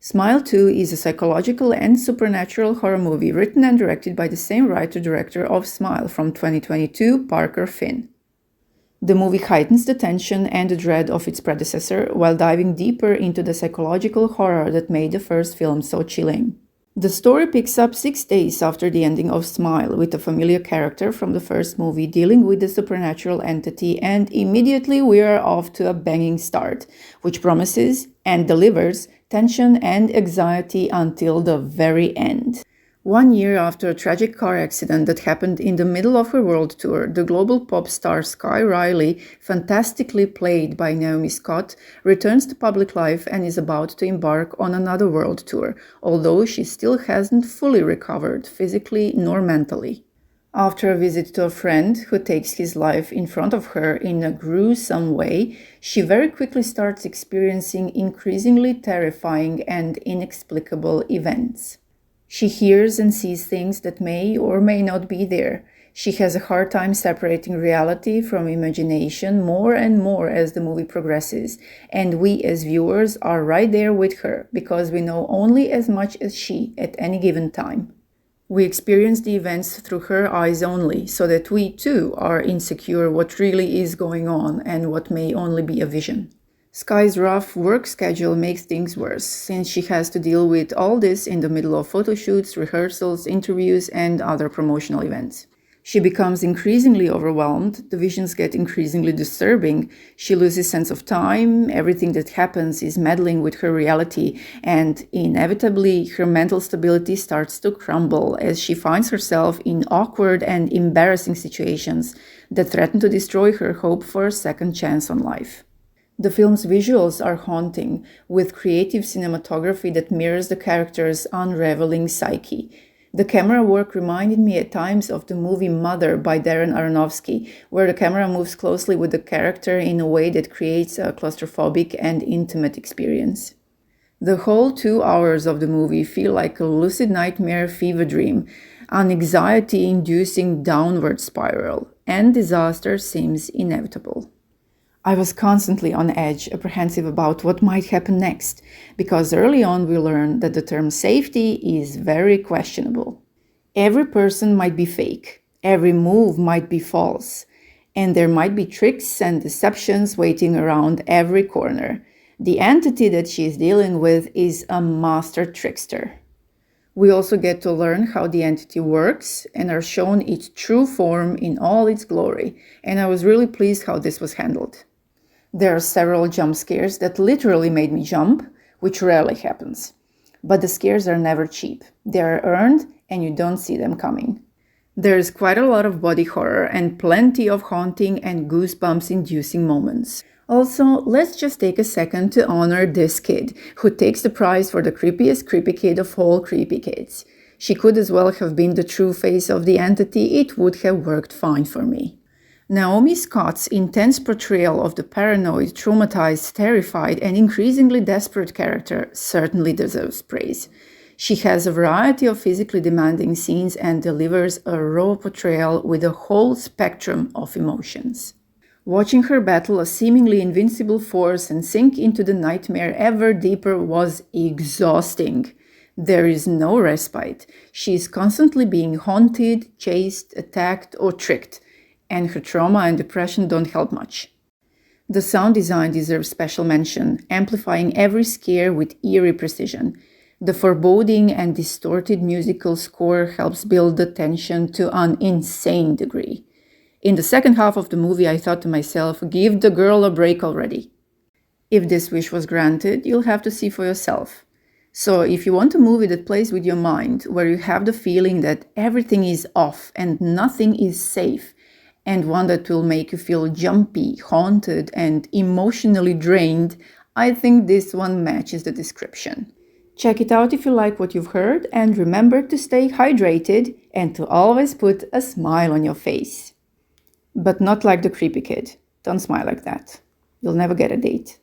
Smile 2 is a psychological and supernatural horror movie written and directed by the same writer-director of Smile from 2022, Parker Finn. The movie heightens the tension and the dread of its predecessor while diving deeper into the psychological horror that made the first film so chilling. The story picks up 6 days after the ending of Smile, with a familiar character from the first movie dealing with the supernatural entity, and immediately we are off to a banging start, which promises and delivers tension and anxiety until the very end. 1 year after a tragic car accident that happened in the middle of her world tour, the global pop star Skye Riley, fantastically played by Naomi, returns to public life and is about to embark on another world tour, although she still hasn't fully recovered physically nor mentally. After a visit to a friend who takes his life in front of her in a gruesome way, she very quickly starts experiencing increasingly terrifying and inexplicable events. She hears and sees things that may or may not be there. She has a hard time separating reality from imagination more and more as the movie progresses, and we as viewers are right there with her because we know only as much as she at any given time. We experience the events through her eyes only, so that we too are insecure what really is going on and what may only be a vision. Skye's rough work schedule makes things worse, since she has to deal with all this in the middle of photo shoots, rehearsals, interviews, and other promotional events. She becomes increasingly overwhelmed, the visions get increasingly disturbing, she loses sense of time, everything that happens is meddling with her reality, and inevitably her mental stability starts to crumble as she finds herself in awkward and embarrassing situations that threaten to destroy her hope for a second chance on life. The film's visuals are haunting, with creative cinematography that mirrors the character's unraveling psyche. The camera work reminded me at times of the movie Mother by Darren Aronofsky, where the camera moves closely with the character in a way that creates a claustrophobic and intimate experience. The whole 2 hours of the movie feel like a lucid nightmare fever dream, an anxiety-inducing downward spiral, and disaster seems inevitable. I was constantly on edge, apprehensive about what might happen next, because early on we learned that the term safety is very questionable. Every person might be fake, every move might be false, and there might be tricks and deceptions waiting around every corner. The entity that she is dealing with is a master trickster. We also get to learn how the entity works and are shown its true form in all its glory, and I was really pleased how this was handled. There are several jump scares that literally made me jump, which rarely happens. But the scares are never cheap. They are earned and you don't see them coming. There is quite a lot of body horror and plenty of haunting and goosebumps-inducing moments. Also, let's just take a second to honor this kid, who takes the prize for the creepiest creepy kid of all creepy kids. She could as well have been the true face of the entity. It would have worked fine for me. Naomi Scott's intense portrayal of the paranoid, traumatized, terrified, and increasingly desperate character certainly deserves praise. She has a variety of physically demanding scenes and delivers a raw portrayal with a whole spectrum of emotions. Watching her battle a seemingly invincible force and sink into the nightmare ever deeper was exhausting. There is no respite. She is constantly being haunted, chased, attacked, or tricked, and her trauma and depression don't help much. The sound design deserves special mention, amplifying every scare with eerie precision. The foreboding and distorted musical score helps build the tension to an insane degree. In the second half of the movie, I thought to myself, give the girl a break already. If this wish was granted, you'll have to see for yourself. So if you want a movie that plays with your mind, where you have the feeling that everything is off and nothing is safe, and one that will make you feel jumpy, haunted, and emotionally drained, I think this one matches the description. Check it out if you like what you've heard, and remember to stay hydrated and to always put a smile on your face. But not like the creepy kid. Don't smile like that. You'll never get a date.